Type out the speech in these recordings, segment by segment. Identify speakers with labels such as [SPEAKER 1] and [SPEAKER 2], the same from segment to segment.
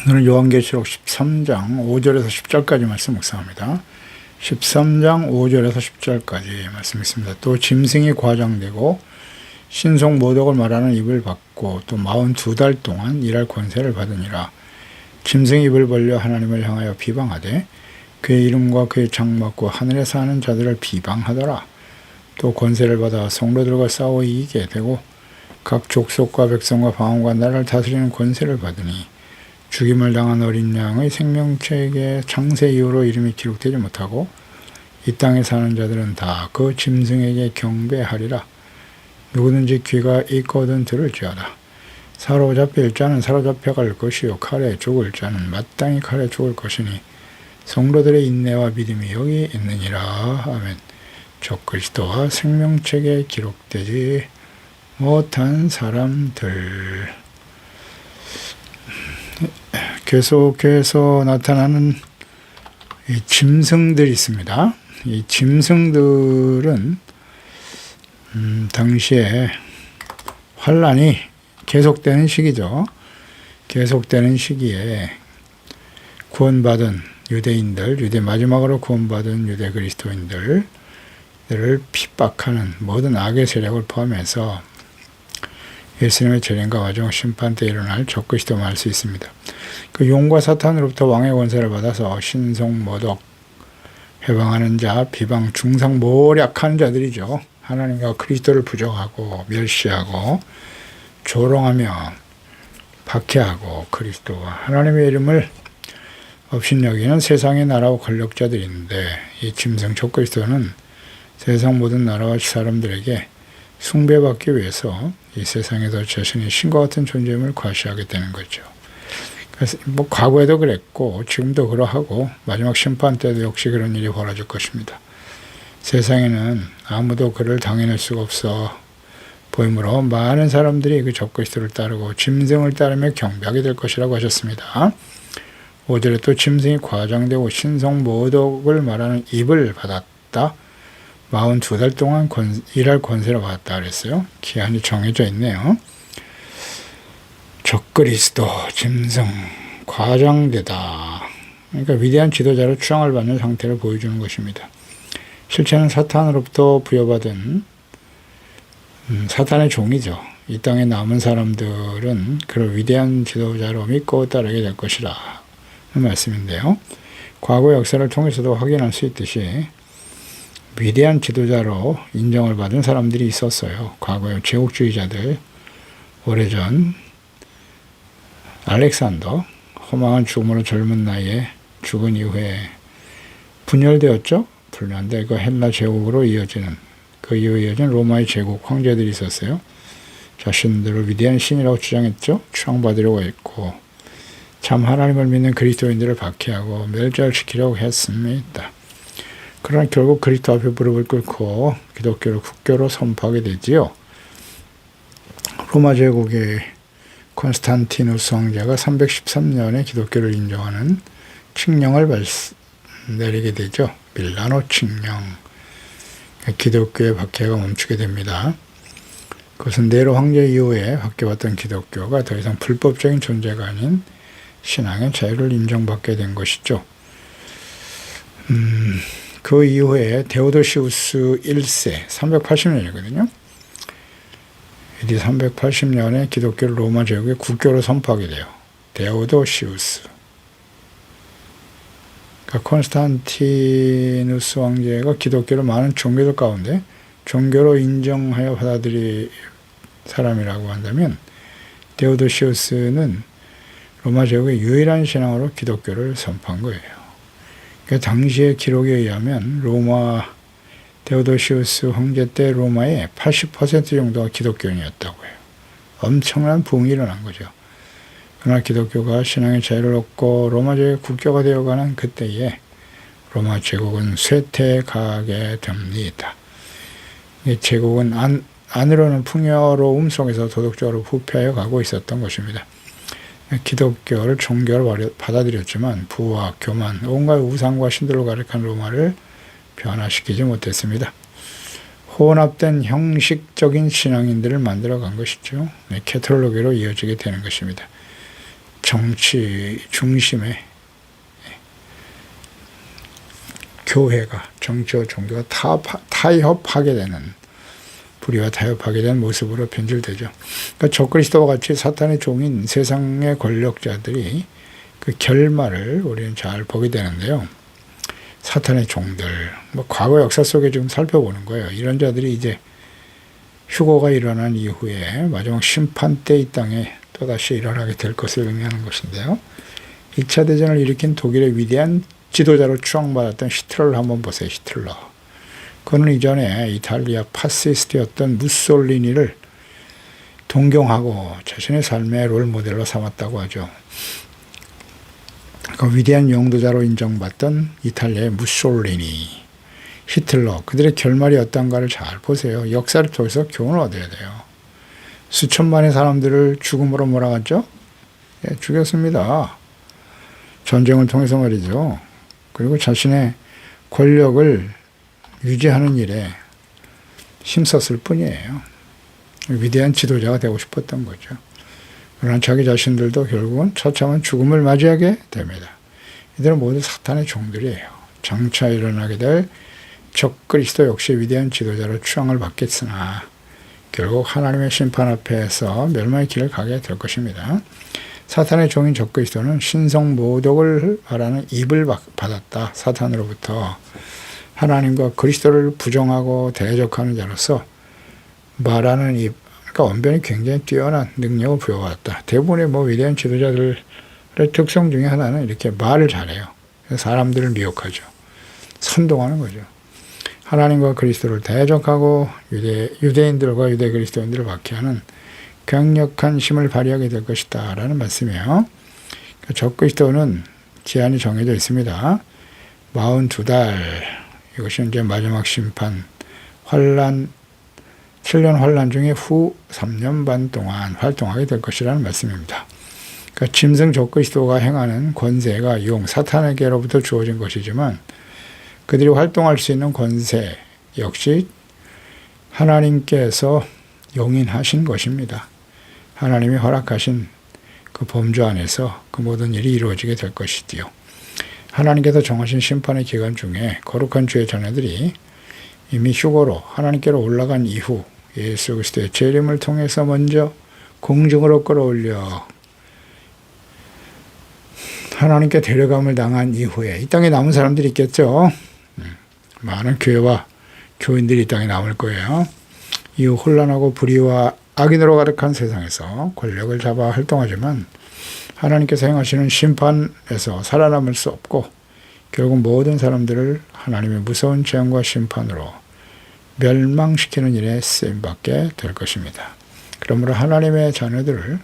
[SPEAKER 1] 오늘은 요한계시록 13장 5절에서 10절까지 말씀 묵상합니다. 13장 5절에서 10절까지 말씀 있습니다. 또 짐승이 과장되고 신속 모독을 말하는 입을 받고 또 42달 동안 일할 권세를 받으니라. 짐승이 입을 벌려 하나님을 향하여 비방하되 그의 이름과 그의 장막과 하늘에 사는 자들을 비방하더라. 또 권세를 받아 성도들과 싸워 이기게 되고 각 족속과 백성과 방언과 나라를 다스리는 권세를 받으니 죽임을 당한 어린 양의 생명책에 창세 이후로 이름이 기록되지 못하고 이 땅에 사는 자들은 다 그 짐승에게 경배하리라. 누구든지 귀가 있거든 들을지어다. 사로잡힐 자는 사로잡혀갈 것이요 칼에 죽을 자는 마땅히 칼에 죽을 것이니 성도들의 인내와 믿음이 여기 있느니라. 아멘. 적그리스도와 생명책에 기록되지 못한 사람들. 계속해서 나타나는 이 짐승들이 있습니다. 이 짐승들은 당시에 환란이 계속되는 시기죠. 계속되는 시기에 구원받은 유대인들, 마지막으로 구원받은 유대 그리스도인들을 핍박하는 모든 악의 세력을 포함해서 예수님의 재림과 마지막 심판 때 일어날 적그리스도만 알 수 있습니다. 그 용과 사탄으로부터 왕의 권세를 받아서 신속 모독, 해방하는 자, 비방, 중상, 모략하는 자들이죠. 하나님과 그리스도를 부정하고 멸시하고 조롱하며 박해하고 그리스도와 하나님의 이름을 업신여기는 세상의 나라와 권력자들인데 이 짐승 적그리스도는 세상 모든 나라와 사람들에게 숭배받기 위해서 이 세상에서 자신이 신과 같은 존재임을 과시하게 되는 거죠. 그래서 과거에도 그랬고 지금도 그러하고 마지막 심판 때도 역시 그런 일이 벌어질 것입니다. 세상에는 아무도 그를 당해낼 수가 없어 보이므로 많은 사람들이 그 적그리스도를 따르고 짐승을 따르며 경배하게 될 것이라고 하셨습니다. 5절에 또 짐승이 과장되고 신성 모독을 말하는 입을 받았다. 42달 동안 일할 권세를 받았다 그랬어요. 기한이 정해져 있네요. 적그리스도, 짐승, 과장되다. 그러니까 위대한 지도자로 추앙을 받는 상태를 보여주는 것입니다. 실체는 사탄으로부터 부여받은 사탄의 종이죠. 이 땅에 남은 사람들은 그런 위대한 지도자로 믿고 따르게 될 것이라 는 말씀인데요. 과거 역사를 통해서도 확인할 수 있듯이 위대한 지도자로 인정을 받은 사람들이 있었어요. 과거의 제국주의자들, 오래전 알렉산더, 허망한 죽음으로 젊은 나이에 죽은 이후에 분열되었죠. 불란데 그 헬라 제국으로 이어지는 그 이후에 이어진 로마의 제국 황제들이 있었어요. 자신들을 위대한 신이라고 주장했죠. 추앙받으려고 했고 참 하나님을 믿는 그리스도인들을 박해하고 멸절시키려고 했습니다. 그러나 결국 그리스도 앞에 무릎을 꿇고 기독교를 국교로 선포하게 되지요. 로마 제국의 콘스탄티누스 황제가 313년에 기독교를 인정하는 칙령을 내리게 되죠. 밀라노 칙령. 기독교의 박해가 멈추게 됩니다. 그것은 네로 황제 이후에 바뀌어왔던 기독교가 더 이상 불법적인 존재가 아닌 신앙의 자유를 인정받게 된 것이죠. 그 이후에 데오도시우스 1세 380년이거든요. AD 380년에 기독교를 로마 제국의 국교로 선포하게 돼요. 데오도시우스. 그러니까 콘스탄티누스 황제가 기독교를 많은 종교들 가운데 종교로 인정하여 받아들일 사람이라고 한다면 데오도시우스는 로마 제국의 유일한 신앙으로 기독교를 선포한 거예요. 그러니까 당시의 기록에 의하면 로마 데오도시우스 황제 때 로마의 80% 정도가 기독교인이었다고 해요. 엄청난 부흥이 일어난 거죠. 그러나 기독교가 신앙의 자유를 얻고 로마 제국의 국교가 되어가는 그때에 로마 제국은 쇠퇴가게 됩니다. 이 제국은 안으로는 풍요로움 속에서 도덕적으로 부패하여 가고 있었던 것입니다. 기독교를 종교로 받아들였지만 부와 교만, 온갖 우상과 신들로 가득한 로마를 변화시키지 못했습니다. 혼합된 형식적인 신앙인들을 만들어간 것이죠. 캐톨로기로 이어지게 되는 것입니다. 정치 중심의 교회가, 정치와 종교가 타협하게 되는, 불의와 타협하게 된 모습으로 변질되죠. 그러니까 적그리스도와 같이 사탄의 종인 세상의 권력자들이 그 결말을 우리는 잘 보게 되는데요. 사탄의 종들, 과거 역사 속에 지금 살펴보는 거예요. 이런 자들이 이제 휴거가 일어난 이후에 마지막 심판 때 이 땅에 또다시 일어나게 될 것을 의미하는 것인데요. 2차 대전을 일으킨 독일의 위대한 지도자로 추앙받았던 히틀러를 한번 보세요. 히틀러. 그는 이전에 이탈리아 파시스트였던 무솔리니를 동경하고 자신의 삶의 롤모델로 삼았다고 하죠. 그 위대한 영도자로 인정받던 이탈리아의 무솔리니, 히틀러, 그들의 결말이 어떤가를 잘 보세요. 역사를 통해서 교훈을 얻어야 돼요. 수천만의 사람들을 죽음으로 몰아갔죠? 예, 죽였습니다. 전쟁을 통해서 말이죠. 그리고 자신의 권력을 유지하는 일에 힘썼을 뿐이에요. 위대한 지도자가 되고 싶었던 거죠. 그러나 자기 자신들도 결국은 처참한 죽음을 맞이하게 됩니다. 이들은 모두 사탄의 종들이에요. 장차 일어나게 될 적그리스도 역시 위대한 지도자로 추앙을 받겠으나 결국 하나님의 심판 앞에서 멸망의 길을 가게 될 것입니다. 사탄의 종인 적그리스도는 신성 모독을 말하는 입을 받았다. 사탄으로부터 하나님과 그리스도를 부정하고 대적하는 자로서 말하는 입, 그러니까 언변이 굉장히 뛰어난 능력을 부여받았다. 대부분의 위대한 지도자들의 특성 중에 하나는 이렇게 말을 잘해요. 사람들을 미혹하죠. 선동하는 거죠. 하나님과 그리스도를 대적하고 유대인들과 유대 그리스도인들을 박해하는 강력한 힘을 발휘하게 될 것이다 라는 말씀이에요. 적그리스도는 기한이 정해져 있습니다. 42달, 이것이 이제 마지막 심판, 환란, 7년 환란 중에 후 3년 반 동안 활동하게 될 것이라는 말씀입니다. 그러니까 짐승 적그리스도가 행하는 권세가 사탄에게로부터 주어진 것이지만 그들이 활동할 수 있는 권세 역시 하나님께서 용인하신 것입니다. 하나님이 허락하신 그 범주 안에서 그 모든 일이 이루어지게 될 것이지요. 하나님께서 정하신 심판의 기간 중에 거룩한 주의 자녀들이 이미 휴거로 하나님께로 올라간 이후 예수 그리스도의 재림을 통해서 먼저 공중으로 끌어올려 하나님께 데려감을 당한 이후에 이 땅에 남은 사람들이 있겠죠. 많은 교회와 교인들이 이 땅에 남을 거예요. 이후 혼란하고 불의와 악인으로 가득한 세상에서 권력을 잡아 활동하지만 하나님께서 행하시는 심판에서 살아남을 수 없고 결국 모든 사람들을 하나님의 무서운 재앙과 심판으로 멸망시키는 일에 쓰임받게 될 것입니다. 그러므로 하나님의 자녀들을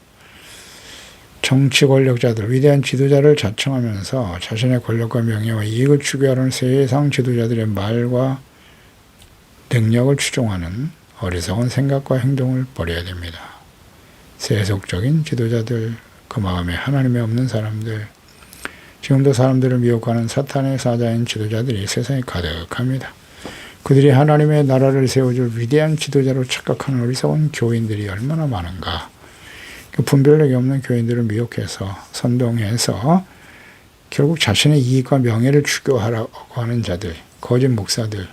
[SPEAKER 1] 정치 권력자들, 위대한 지도자를 자청하면서 자신의 권력과 명예와 이익을 추구하는 세상 지도자들의 말과 능력을 추종하는 어리석은 생각과 행동을 버려야 됩니다. 세속적인 지도자들, 그 마음에 하나님이 없는 사람들, 지금도 사람들을 미혹하는 사탄의 사자인 지도자들이 세상에 가득합니다. 그들이 하나님의 나라를 세워줄 위대한 지도자로 착각하는 어리석은 교인들이 얼마나 많은가. 분별력이 없는 교인들을 미혹해서 선동해서 결국 자신의 이익과 명예를 추구하려고 하는 자들, 거짓 목사들,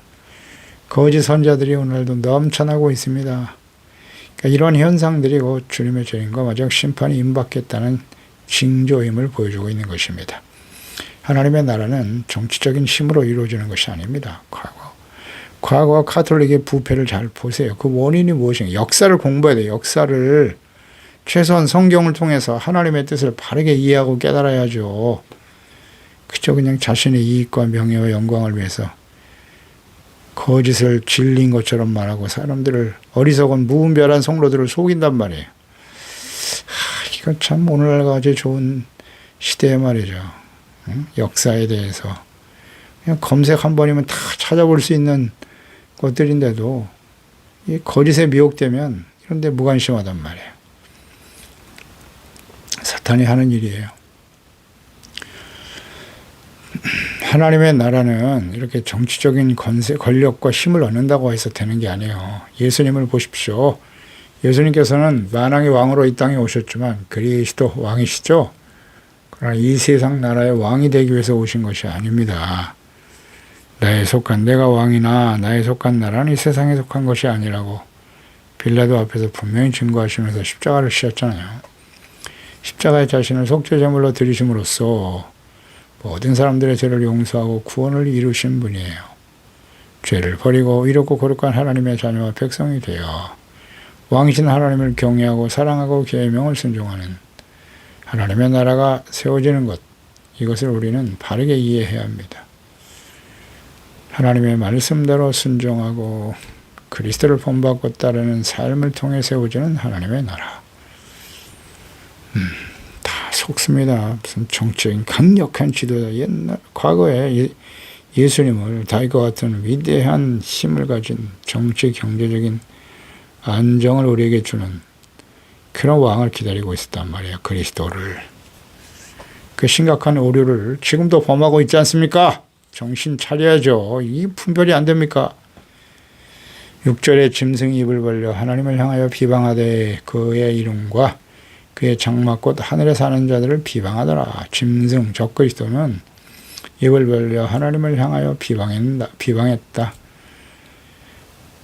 [SPEAKER 1] 거짓 선자들이 오늘도 넘쳐나고 있습니다. 그러니까 이런 현상들이 곧 주님의 재림과 마지막 심판이 임박했다는 징조임을 보여주고 있는 것입니다. 하나님의 나라는 정치적인 힘으로 이루어지는 것이 아닙니다. 과거와 카톨릭의 부패를 잘 보세요. 그 원인이 무엇인가? 역사를 공부해야 돼요. 역사를 최소한 성경을 통해서 하나님의 뜻을 바르게 이해하고 깨달아야죠. 그저 그냥 자신의 이익과 명예와 영광을 위해서 거짓을 진리인 것처럼 말하고 사람들을 어리석은 무분별한 성로들을 속인단 말이에요. 이거 참 오늘날까지 좋은 시대에 말이죠. 역사에 대해서 그냥 검색 한 번이면 다 찾아볼 수 있는 것들인데도 이 거짓에 미혹되면 이런 데 무관심하단 말이에요. 사탄이 하는 일이에요. 하나님의 나라는 이렇게 정치적인 권력과 힘을 얻는다고 해서 되는 게 아니에요. 예수님을 보십시오. 예수님께서는 만왕의 왕으로 이 땅에 오셨지만 그리스도 왕이시죠. 그러나 이 세상 나라의 왕이 되기 위해서 오신 것이 아닙니다. 내가 왕이나 나에 속한 나라는 이 세상에 속한 것이 아니라고 빌라도 앞에서 분명히 증거하시면서 십자가를 지셨잖아요. 십자가에 자신을 속죄제물로 드리심으로써 모든 사람들의 죄를 용서하고 구원을 이루신 분이에요. 죄를 버리고 이롭고 거룩한 하나님의 자녀와 백성이 되어 왕이신 하나님을 경외하고 사랑하고 계명을 순종하는 하나님의 나라가 세워지는 것, 이것을 우리는 바르게 이해해야 합니다. 하나님의 말씀대로 순종하고 그리스도를 본받고 따르는 삶을 통해 세워지는 하나님의 나라. 다 속습니다. 무슨 정적인 강력한 지도자, 과거에 예수님을 다윗과 같은 위대한 힘을 가진 정치 경제적인 안정을 우리에게 주는 그런 왕을 기다리고 있었단 말이에요. 그리스도를. 그 심각한 오류를 지금도 범하고 있지 않습니까? 정신 차려야죠. 이 분별이 안 됩니까? 6절에 짐승이 입을 벌려 하나님을 향하여 비방하되 그의 이름과 그의 장막 곧 하늘에 사는 자들을 비방하더라. 짐승 적그리스도는 입을 벌려 하나님을 향하여 비방했다.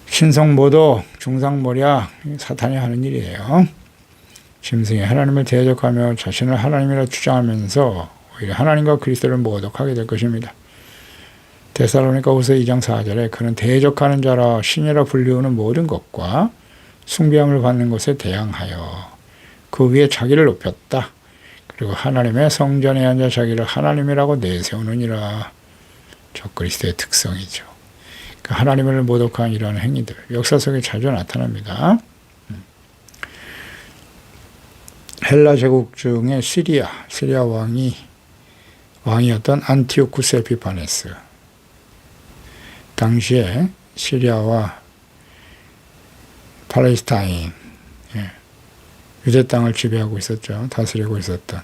[SPEAKER 1] 신성모독, 중상모략, 사탄이 하는 일이에요. 짐승이 하나님을 대적하며 자신을 하나님이라 주장하면서 오히려 하나님과 그리스도를 모독하게 될 것입니다. 데살로니가후서 2장 4절에 그는 대적하는 자라 신이라 불리우는 모든 것과 숭배함을 받는 것에 대항하여 그 위에 자기를 높였다. 그리고 하나님의 성전에 앉아 자기를 하나님이라고 내세우느니라. 적그리스도의 특성이죠. 그러니까 하나님을 모독한 이러한 행위들, 역사 속에 자주 나타납니다. 헬라 제국 중에 시리아 왕이었던 안티오쿠스 에피파네스. 당시에 시리아와 팔레스타인, 유대 땅을 지배하고 있었죠. 다스리고 있었던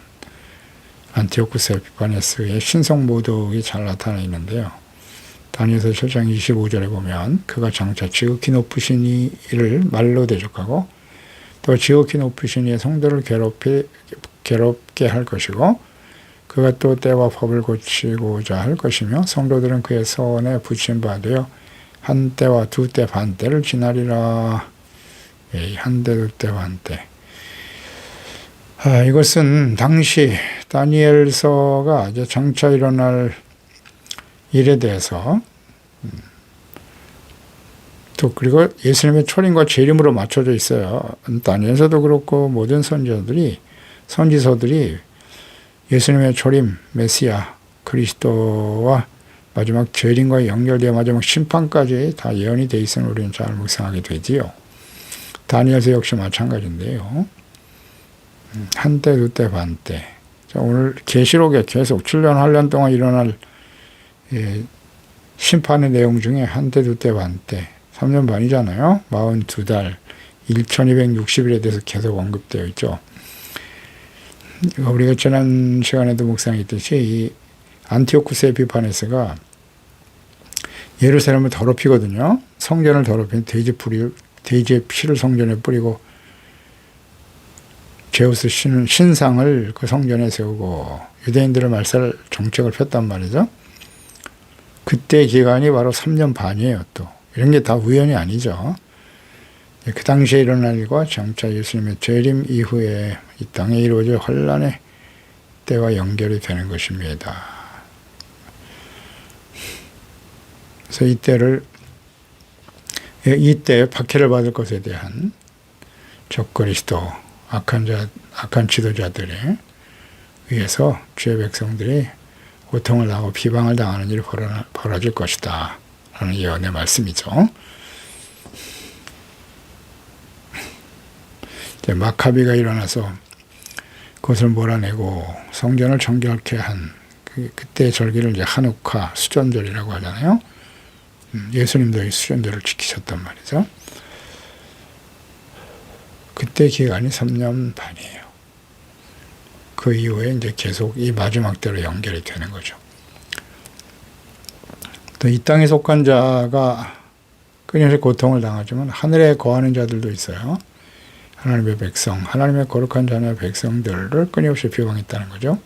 [SPEAKER 1] 안티오쿠스 에피파네스의 신성모독이 잘 나타나 있는데요. 다니엘서 7장 25절에 보면 그가 장차 지극히 높으신 이를 말로 대적하고 또 지극히 높으신 이의 성도를 괴롭게 할 것이고 그가 또 때와 법을 고치고자 할 것이며 성도들은 그의 손에 붙임 바 되어 한 때와 두 때 반 때를 지나리라. 한 때, 두 때, 반 때. 이것은 당시 다니엘서가 이제 장차 일어날 일에 대해서 또 그리고 예수님의 초림과 재림으로 맞춰져 있어요. 다니엘서도 그렇고 모든 선지서들이 예수님의 초림, 메시아, 그리스도와 마지막 재림과 연결되어 마지막 심판까지 다 예언이 되어 있으면 우리는 잘 묵상하게 되지요. 다니엘서 역시 마찬가지인데요. 한때, 두때, 반때. 오늘 계시록에 계속 7년, 8년 동안 일어날 심판의 내용 중에 한때, 두때, 반때. 3년 반이잖아요. 42달, 1260일에 대해서 계속 언급되어 있죠. 우리가 지난 시간에도 묵상했듯이 이 안티오쿠스 에피파네스가 예루살렘을 더럽히거든요. 성전을 더럽히는 돼지의 피를 성전에 뿌리고 제우스 신상을 그 성전에 세우고 유대인들을 말살 정책을 폈단 말이죠. 그때 기간이 바로 3년 반이에요. 또 이런 게 다 우연이 아니죠. 그 당시에 일어날 일과 장차 예수님의 재림 이후에 이 땅에 이루어질 환란의 때와 연결이 되는 것입니다. 그래서 이때 박해를 받을 것에 대한 적그리스도 악한 지도자들에 의해서 주의 백성들이 고통을 당하고 비방을 당하는 일이 벌어질 것이다 라는 예언의 말씀이죠. 마카비가 일어나서 그것을 몰아내고 성전을 정결케 한 그때의 절기를 이제 하누카 수전절이라고 하잖아요. 예수님도 이 수전절을 지키셨단 말이죠. 그때 기간이 3년 반이에요. 그 이후에 이제 계속 이 마지막 때로 연결이 되는 거죠. 또 이 땅에 속한 자가 끊임없이 고통을 당하지만 하늘에 거하는 자들도 있어요. 하나님의 백성, 하나님의 거룩한 자녀의 백성들을 끊임없이 비방했다는 거죠.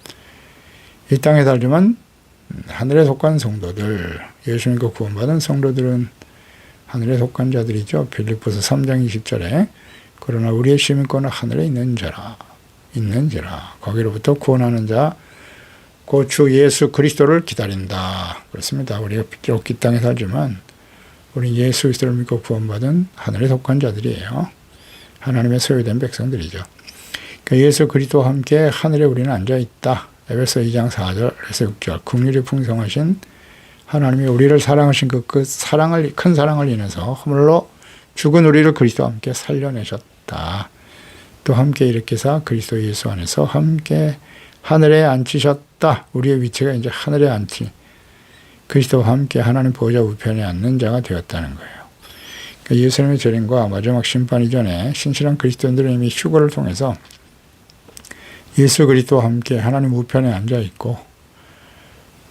[SPEAKER 1] 이 땅에 살지만 하늘에 속한 성도들, 예수 믿고 구원받은 성도들은 하늘에 속한 자들이죠. 빌립보서 3장 20절에 그러나 우리의 시민권은 하늘에 있는지라 거기로부터 구원하는 자 곧 주 예수 그리스도를 기다린다. 그렇습니다. 우리가 비록 이 땅에 살지만 우리 예수 그리스도를 믿고 구원받은 하늘에 속한 자들이에요. 하나님의 소유된 백성들이죠. 그러니까 예수 그리스도와 함께 하늘에 우리는 앉아있다. 에베소 2장 4절에서 6절 긍휼이 풍성하신 하나님이 우리를 사랑하신 그 큰 사랑을 인해서 허물로 죽은 우리를 그리스도와 함께 살려내셨다. 또 함께 일으키사 그리스도 예수 안에서 함께 하늘에 앉히셨다. 우리의 위치가 이제 하늘에 앉히 그리스도와 함께 하나님 보좌 우편에 앉는 자가 되었다는 거예요. 그러니까 예수님의 재림과 마지막 심판 이전에 신실한 그리스도인들은 이미 휴거를 통해서 예수 그리스도와 함께 하나님 우편에 앉아있고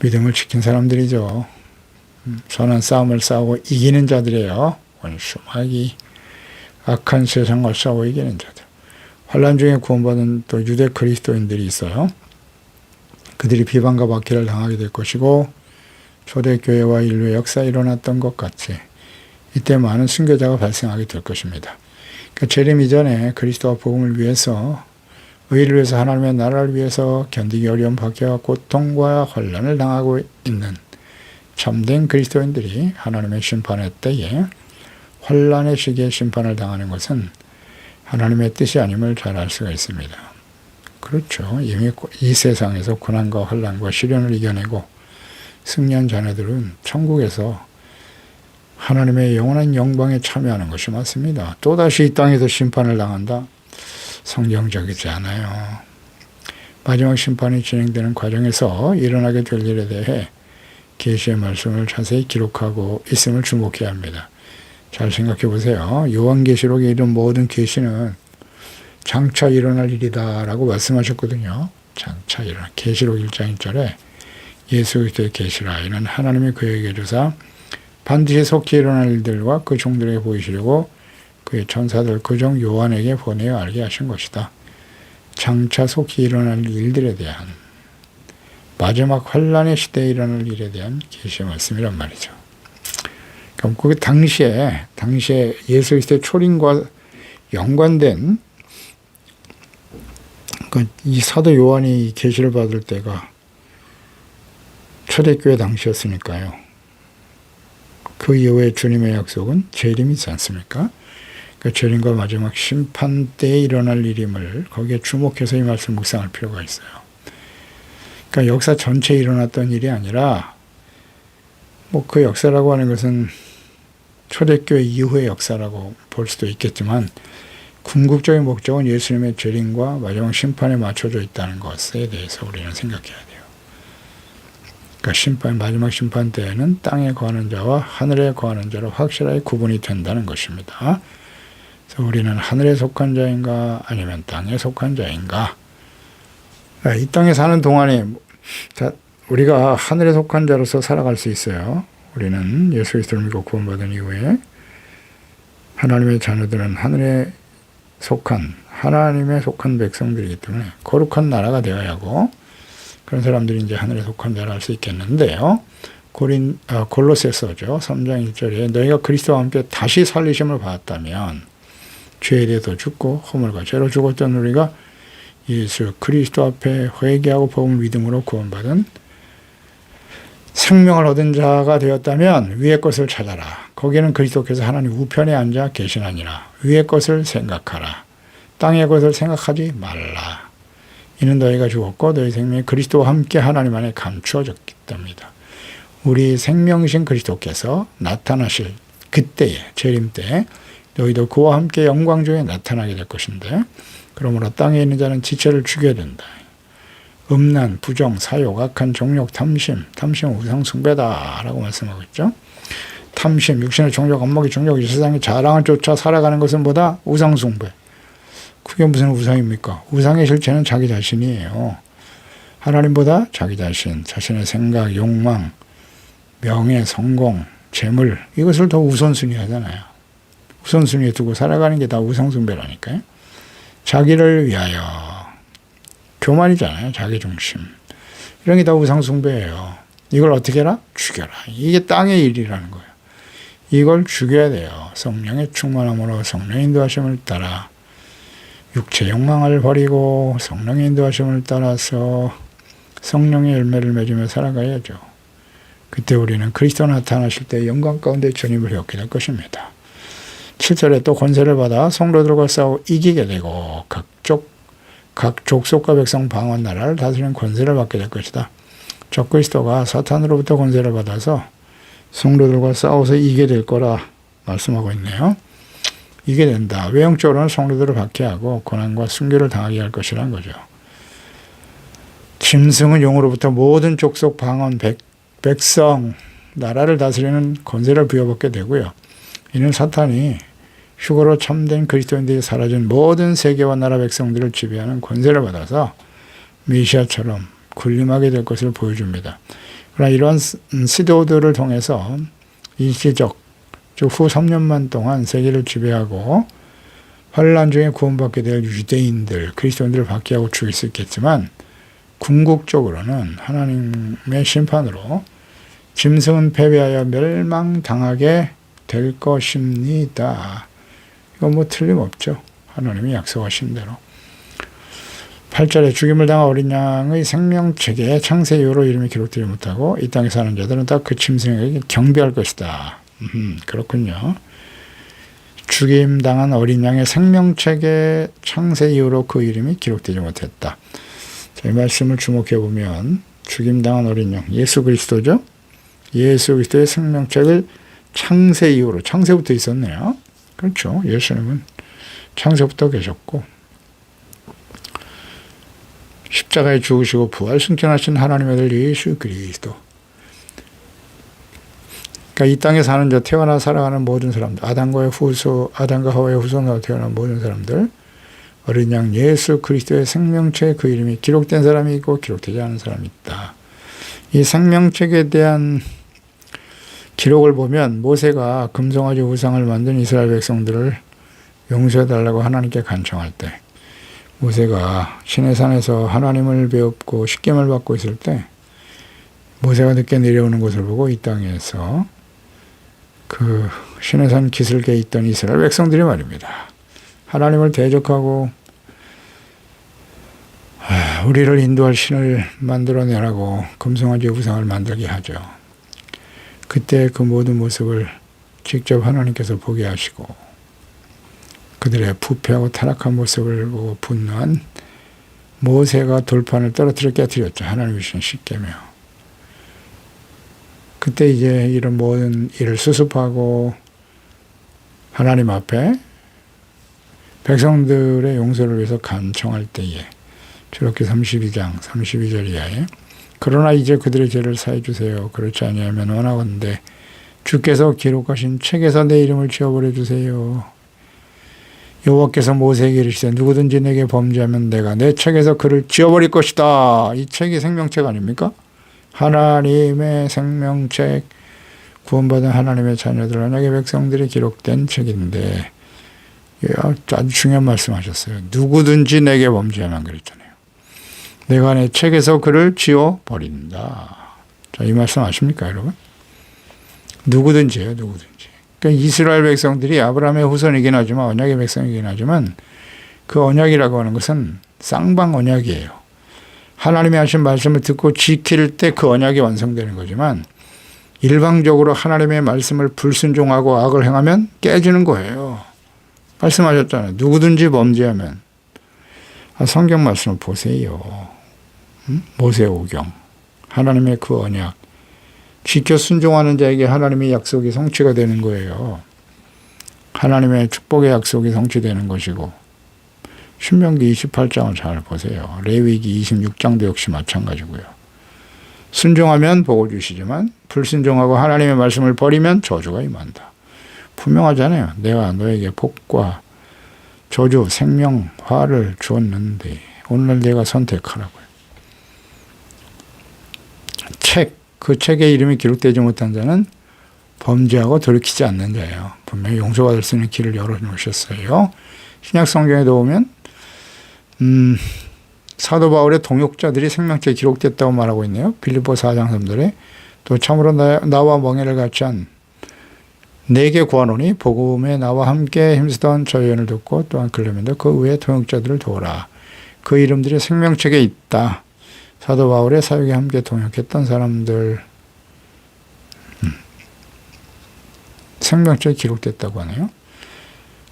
[SPEAKER 1] 믿음을 지킨 사람들이죠. 선한 싸움을 싸우고 이기는 자들이에요. 원수 마귀 악한 세상을 싸우고 이기는 자들. 환난 중에 구원받은 또 유대 그리스도인들이 있어요. 그들이 비방과 박해를 당하게 될 것이고 초대교회와 인류의 역사에 일어났던 것 같이 이때 많은 순교자가 발생하게 될 것입니다. 그러니까 재림 이전에 그리스도와 복음을 위해서 의를 위해서 하나님의 나라를 위해서 견디기 어려운 박해와 고통과 환난을 당하고 있는 참된 그리스도인들이 하나님의 심판의 때에 환난의 시기에 심판을 당하는 것은 하나님의 뜻이 아님을 잘 알 수가 있습니다. 그렇죠. 이미 이 세상에서 고난과 환난과 시련을 이겨내고 승리한 자녀들은 천국에서 하나님의 영원한 영광에 참여하는 것이 맞습니다. 또다시 이 땅에서 심판을 당한다? 성경적이지 않아요. 마지막 심판이 진행되는 과정에서 일어나게 될 일에 대해 계시의 말씀을 자세히 기록하고 있음을 주목해야 합니다. 잘 생각해 보세요. 요한계시록에 이른 모든 계시는 장차 일어날 일이다 라고 말씀하셨거든요. 장차 일어날 계시록 1장 1절에 예수 그리스도의 계시라 이는 하나님이 그에게 주사 반드시 속히 일어날 일들과 그 종들에게 보이시려고 그의 천사들 그종 요한에게 보내어 알게 하신 것이다. 장차 속히 일어날 일들에 대한 마지막 환란의 시대에 일어날 일에 대한 계시의 말씀이란 말이죠. 그럼 그 당시에 예수 그리스도의 초림과 연관된 이 사도 요한이 계시를 받을 때가 초대교회 당시였으니까요. 그 이후에 주님의 약속은 재림이 있지 않습니까? 그 재림과 마지막 심판 때에 일어날 일임을 거기에 주목해서 이 말씀 묵상할 필요가 있어요. 그러니까 역사 전체에 일어났던 일이 아니라 그 역사라고 하는 것은 초대교회 이후의 역사라고 볼 수도 있겠지만 궁극적인 목적은 예수님의 재림과 마지막 심판에 맞춰져 있다는 것에 대해서 우리는 생각해야 돼요. 그러니까 마지막 심판 때에는 땅에 거하는 자와 하늘에 거하는 자로 확실하게 구분이 된다는 것입니다. 그래서 우리는 하늘에 속한 자인가 아니면 땅에 속한 자인가? 이 땅에 사는 동안에 우리가 하늘에 속한 자로서 살아갈 수 있어요. 우리는 예수 그리스도를 믿고 구원받은 이후에 하나님의 자녀들은 하늘에 속한 하나님에 속한 백성들이기 때문에 거룩한 나라가 되어야 하고 그런 사람들이 이제 하늘에 속한 자를 알 수 있겠는데요. 골로새서죠. 3장 1절에 너희가 그리스도와 함께 다시 살리심을 받았다면 죄에 대해서 죽고 허물과 죄로 죽었던 우리가 예수 그리스도 앞에 회개하고 복음을 믿음으로 구원받은 생명을 얻은 자가 되었다면 위의 것을 찾아라. 거기에는 그리스도께서 하나님 우편에 앉아 계시나니라. 위의 것을 생각하라. 땅의 것을 생각하지 말라. 이는 너희가 죽었고 너희 생명이 그리스도와 함께 하나님 안에 감추어졌기 때문이다. 우리 생명이신 그리스도께서 나타나실 그때에 재림 때 너희도 그와 함께 영광 중에 나타나게 될 것인데 그러므로 땅에 있는 자는 지체를 죽여야 된다. 음란, 부정, 사욕, 악한 정욕, 탐심 우상 숭배다라고 말씀하고 있죠. 탐심, 육신의 정욕, 안목의 정욕, 이 세상의 자랑을 쫓아 살아가는 것은 뭐다? 우상 숭배. 그게 무슨 우상입니까? 우상의 실체는 자기 자신이에요. 하나님보다 자기 자신, 자신의 생각, 욕망, 명예, 성공, 재물 이것을 더 우선순위 하잖아요. 우선순위에 두고 살아가는 게 다 우상 숭배라니까요. 자기를 위하여 교만이잖아요. 자기중심. 이런 게 다 우상숭배예요. 이걸 어떻게 해라? 죽여라. 이게 땅의 일이라는 거예요. 이걸 죽여야 돼요. 성령의 충만함으로 성령의 인도하심을 따라 육체 욕망을 버리고 성령의 인도하심을 따라서 성령의 열매를 맺으며 살아가야죠. 그때 우리는 그리스도 나타나실 때 영광 가운데 전임을 얻게 될 것입니다. 7절에 또 권세를 받아 성도들과 싸워 이기게 되고 각 족속과 백성 방언 나라를 다스리는 권세를 받게 될 것이다. 적그리스도가 사탄으로부터 권세를 받아서 성도들과 싸워서 이기게 될 거라 말씀하고 있네요. 이게 된다. 외형적으로는 성도들을 박해하고 고난과 순교를 당하게 할 것이라는 거죠. 짐승은 용으로부터 모든 족속 방언 백성 나라를 다스리는 권세를 부여받게 되고요. 이는 사탄이 휴거로 참된 그리스도인들이 사라진 모든 세계와 나라 백성들을 지배하는 권세를 받아서 메시아처럼 군림하게 될 것을 보여줍니다. 그러나 이러한 시도들을 통해서 일시적, 즉 후 3년만 동안 세계를 지배하고 환란 중에 구원받게 될 유대인들, 그리스도인들을 박해하고 죽일 수 있겠지만 궁극적으로는 하나님의 심판으로 짐승은 패배하여 멸망당하게 될 것입니다. 이건 뭐 틀림없죠. 하나님이 약속하신 대로. 8절에 죽임을 당한 어린 양의 생명책에 창세 이후로 이름이 기록되지 못하고 이 땅에 사는 자들은 다 그 짐승에게 경배할 것이다. 그렇군요. 죽임 당한 어린 양의 생명책에 창세 이후로 그 이름이 기록되지 못했다. 자, 이 말씀을 주목해 보면 죽임 당한 어린 양, 예수 그리스도죠. 예수 그리스도의 생명책을 창세 이후로, 창세부터 있었네요. 그렇죠. 예수님은 창세부터 계셨고 십자가에 죽으시고 부활 승천하신 하나님의 아들 예수 그리스도. 그러니까 이 땅에 사는 자, 태어나 살아가는 모든 사람들, 아담과 하와의 후손으로 태어난 모든 사람들, 어린 양 예수 그리스도의 생명책에 그 이름이 기록된 사람이 있고 기록되지 않은 사람이 있다. 이 생명책에 대한 기록을 보면 모세가 금송아지 우상을 만든 이스라엘 백성들을 용서해달라고 하나님께 간청할 때, 모세가 시내산에서 하나님을 배웠고 십계명을 받고 있을 때 모세가 늦게 내려오는 것을 보고 이 땅에서 그 시내산 기슭에 있던 이스라엘 백성들이 말입니다. 하나님을 대적하고 우리를 인도할 신을 만들어내라고 금송아지 우상을 만들게 하죠. 그때 그 모든 모습을 직접 하나님께서 보게 하시고 그들의 부패하고 타락한 모습을 보고 분노한 모세가 돌판을 떨어뜨려 깨뜨렸죠. 하나님이 주신 십계명. 그때 이제 이런 모든 일을 수습하고 하나님 앞에 백성들의 용서를 위해서 간청할 때에 저렇게 32절 이하에 그러나 이제 그들의 죄를 사해 주세요. 그렇지 아니하면 원하건대 주께서 기록하신 책에서 내 이름을 지워버려 주세요. 여호와께서 모세에게 이르시되 누구든지 내게 범죄하면 내가 내 책에서 그를 지워버릴 것이다. 이 책이 생명책 아닙니까? 하나님의 생명책, 구원받은 하나님의 자녀들, 언약의 백성들이 기록된 책인데 아주 중요한 말씀하셨어요. 누구든지 내게 범죄하면 그랬잖아요. 내가 내 책에서 그를 지워버린다. 자, 이 말씀 아십니까, 여러분? 누구든지예요, 누구든지. 그러니까 이스라엘 백성들이 아브라함의 후손이긴 하지만 언약의 백성이긴 하지만 그 언약이라고 하는 것은 쌍방 언약이에요. 하나님이 하신 말씀을 듣고 지킬 때 그 언약이 완성되는 거지만 일방적으로 하나님의 말씀을 불순종하고 악을 행하면 깨지는 거예요. 말씀하셨잖아요. 누구든지 범죄하면. 성경 말씀을 보세요. 모세오경. 하나님의 그 언약. 지켜 순종하는 자에게 하나님의 약속이 성취가 되는 거예요. 하나님의 축복의 약속이 성취되는 것이고 신명기 28장을 잘 보세요. 레위기 26장도 역시 마찬가지고요. 순종하면 복을 주시지만 불순종하고 하나님의 말씀을 버리면 저주가 임한다. 분명하잖아요. 내가 너에게 복과 저주, 생명, 화를 주었는데 오늘 내가 선택하라고요. 그 책에 이름이 기록되지 못한 자는 범죄하고 돌이키지 않는 자예요. 분명히 용서받을 수 있는 길을 열어놓으셨어요. 신약 성경에 보면 사도 바울의 동역자들이 생명책에 기록됐다고 말하고 있네요. 빌립보 4장 3절에 또 참으로 나와 멍에를 같이 한 내게 구하노니 복음에 나와 함께 힘쓰던 저희 연을 듣고 또한 클레멘도 그 외의 동역자들을 도우라. 그 이름들이 생명책에 있다. 사도 바울의 사역에 함께 동역했던 사람들 생명책에 기록됐다고 하네요.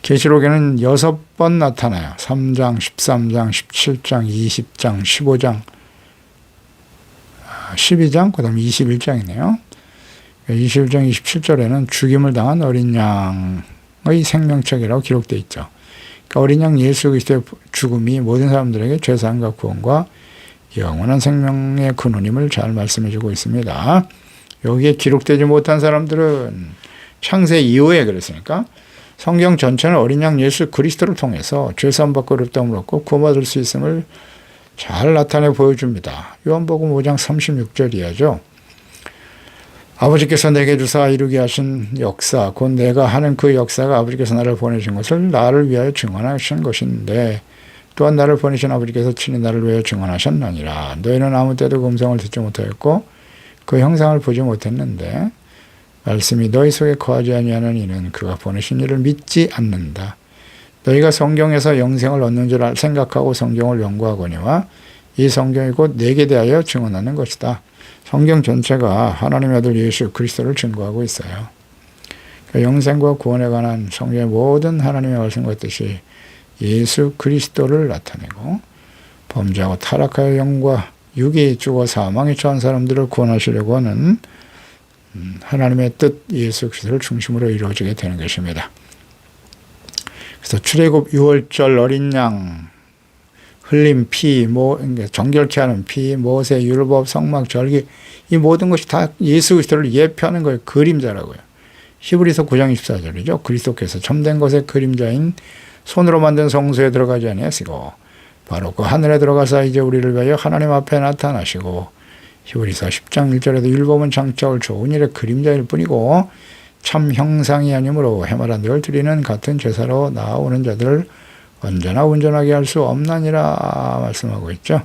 [SPEAKER 1] 계시록에는 6번 나타나요. 3장, 13장, 17장, 20장, 15장, 12장, 그 다음에 21장이네요. 21장 27절에는 죽임을 당한 어린 양의 생명책이라고 기록되어 있죠. 그러니까 어린 양 예수 그리스도의 죽음이 모든 사람들에게 죄사함과 구원과 영원한 생명의 근원임을 잘 말씀해 주고 있습니다. 여기에 기록되지 못한 사람들은 창세 이후에 그랬으니까 성경 전체는 어린 양 예수 그리스도를 통해서 죄사함 받고 의롭다함을 얻고 구원받을 수 있음을 잘 나타내 보여줍니다. 요한복음 5장 36절 이하죠. 아버지께서 내게 주사 이루게 하신 역사, 곧 내가 하는 그 역사가 아버지께서 나를 보내신 것을 나를 위하여 증언하신 것인데 또한 나를 보내신 아버지께서 친히 나를 위하여 증언하셨느니라. 너희는 아무 때도 그 음성을 듣지 못하였고 그 형상을 보지 못했는데 말씀이 너희 속에 거하지 아니하는 이는 그가 보내신 이를 믿지 않는다. 너희가 성경에서 영생을 얻는 줄 생각하고 성경을 연구하거니와 이 성경이 곧 내게 대하여 증언하는 것이다. 성경 전체가 하나님의 아들 예수 그리스도를 증거하고 있어요. 영생과 구원에 관한 성경의 모든 하나님의 말씀과 뜻이 예수 그리스도를 나타내고 범죄하고 타락하여 영과 육이 죽어 사망에 처한 사람들을 구원하시려고 하는 하나님의 뜻 예수 그리스도를 중심으로 이루어지게 되는 것입니다. 그래서 출애굽 6월절 어린 양, 흘림 피, 정결케 하는 피, 모세, 율법, 성막, 절기 이 모든 것이 다 예수 그리스도를 예표하는 거예요. 그림자라고요. 히브리서 9장 24절이죠. 그리스도께서 참된 것의 그림자인 손으로 만든 성소에 들어가지 아니하시고 바로 그 하늘에 들어가서 이제 우리를 위하여 하나님 앞에 나타나시고 히브리서 10장 1절에도 율법은 장차 올 좋은 일의 그림자일 뿐이고 참 형상이 아니므로 해마다 늘 드리는 같은 제사로 나아오는 자들을 언제나 온전하게 할 수 없나니라 말씀하고 있죠.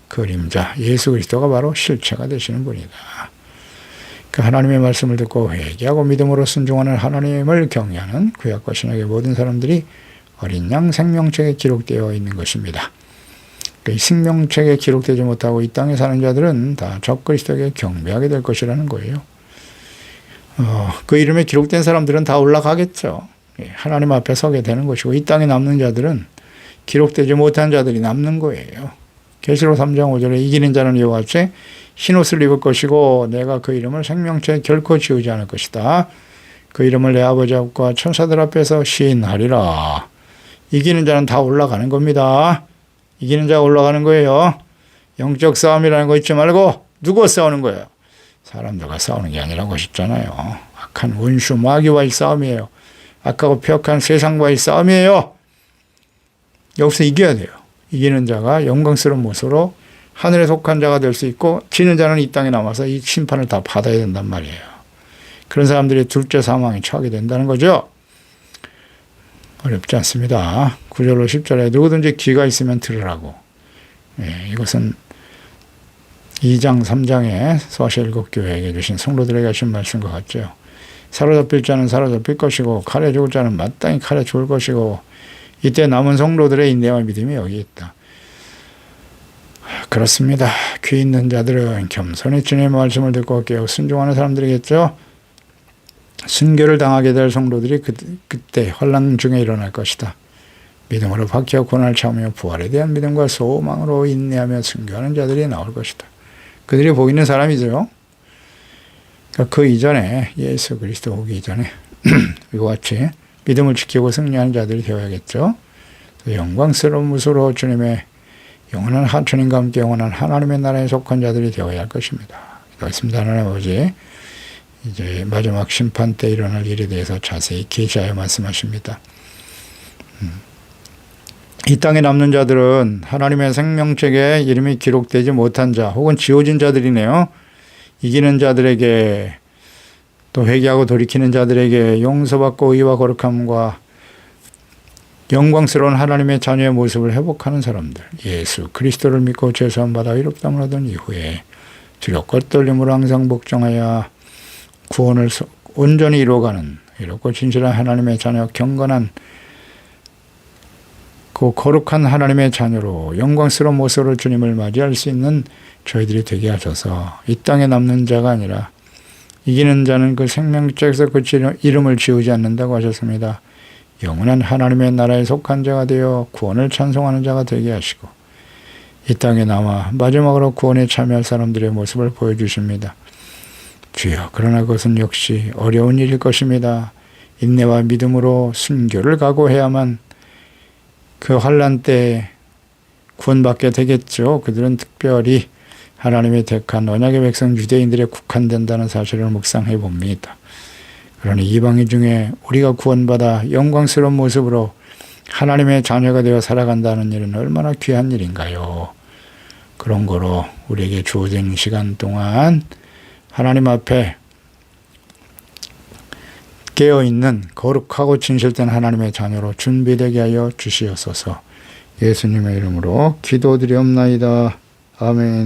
[SPEAKER 1] 그림자 예수 그리스도가 바로 실체가 되시는 분이다. 그 하나님의 말씀을 듣고 회개하고 믿음으로 순종하는 하나님을 경외하는 구약과 신약의 모든 사람들이 어린 양 생명책에 기록되어 있는 것입니다. 이 생명책에 기록되지 못하고 이 땅에 사는 자들은 다 적그리스도에게 경배하게 될 것이라는 거예요. 그 이름에 기록된 사람들은 다 올라가겠죠. 하나님 앞에 서게 되는 것이고 이 땅에 남는 자들은 기록되지 못한 자들이 남는 거예요. 계시록 3장 5절에 이기는 자는 이와 같이 흰옷을 입을 것이고 내가 그 이름을 생명책에 결코 지우지 않을 것이다. 그 이름을 내 아버지 앞과 천사들 앞에서 시인하리라. 이기는 자는 다 올라가는 겁니다. 이기는 자가 올라가는 거예요. 영적 싸움이라는 거 잊지 말고 누구와 싸우는 거예요? 사람들과 싸우는 게 아니라고 하셨잖아요. 악한 원수 마귀와의 싸움이에요. 악하고 폐역한 세상과의 싸움이에요. 여기서 이겨야 돼요. 이기는 자가 영광스러운 모습으로 하늘에 속한 자가 될 수 있고 지는 자는 이 땅에 남아서 이 심판을 다 받아야 된단 말이에요. 그런 사람들이 둘째 사망에 처하게 된다는 거죠. 어렵지 않습니다. 9절로 10절에 누구든지 귀가 있으면 들으라고. 이것은 2장 3장에 소아시아 7교회에게 주신 성도들에게 하신 말씀과 같죠. 사로잡힐 자는 사로잡힐 것이고 칼에 죽을 자는 마땅히 칼에 죽을 것이고 이때 남은 성도들의 인내와 믿음이 여기 있다. 그렇습니다. 귀 있는 자들은 겸손히 주님의 말씀을 듣고 깨어 순종하는 사람들이겠죠. 순교를 당하게 될 성도들이 그때 환난 중에 일어날 것이다. 믿음으로 박해하고 고난을 참으며 부활에 대한 믿음과 소망으로 인내하며 순교하는 자들이 나올 것이다. 그들이 복 있는 사람이죠. 그러니까 그 이전에 예수 그리스도 오기 이전에 이와 같이 믿음을 지키고 승리하는 자들이 되어야겠죠. 영광스러운 모습으로 주님의 영원한 주님과 함께 영원한 하나님의 나라에 속한 자들이 되어야 할 것입니다. 기도하겠습니다. 하나님 아버지, 이제 마지막 심판 때 일어날 일에 대해서 자세히 계시하여 말씀하십니다. 이 땅에 남는 자들은 하나님의 생명책에 이름이 기록되지 못한 자 혹은 지워진 자들이네요. 이기는 자들에게 또 회개하고 돌이키는 자들에게 용서받고 의와 거룩함과 영광스러운 하나님의 자녀의 모습을 회복하는 사람들, 예수 그리스도를 믿고 죄사함 받아 의롭다함을 얻은 이후에 두렵고 떨림으로 항상 복종하여 구원을 온전히 이루어가는 이롭고 진실한 하나님의 자녀, 경건한 그 거룩한 하나님의 자녀로 영광스러운 모습으로 주님을 맞이할 수 있는 저희들이 되게 하셔서 이 땅에 남는 자가 아니라 이기는 자는 그 생명책에서 그 이름을 지우지 않는다고 하셨습니다. 영원한 하나님의 나라에 속한 자가 되어 구원을 찬송하는 자가 되게 하시고 이 땅에 남아 마지막으로 구원에 참여할 사람들의 모습을 보여주십니다. 주여, 그러나 그것은 역시 어려운 일일 것입니다. 인내와 믿음으로 순교를 각오해야만 그 환난 때에 구원받게 되겠죠. 그들은 특별히 하나님의 택한 언약의 백성 유대인들에 국한된다는 사실을 묵상해 봅니다. 그러니 이방인 중에 우리가 구원받아 영광스러운 모습으로 하나님의 자녀가 되어 살아간다는 일은 얼마나 귀한 일인가요? 그런 거로 우리에게 주어진 시간 동안 하나님 앞에 깨어있는 거룩하고 진실된 하나님의 자녀로 준비되게 하여 주시옵소서. 예수님의 이름으로 기도드리옵나이다. 아멘.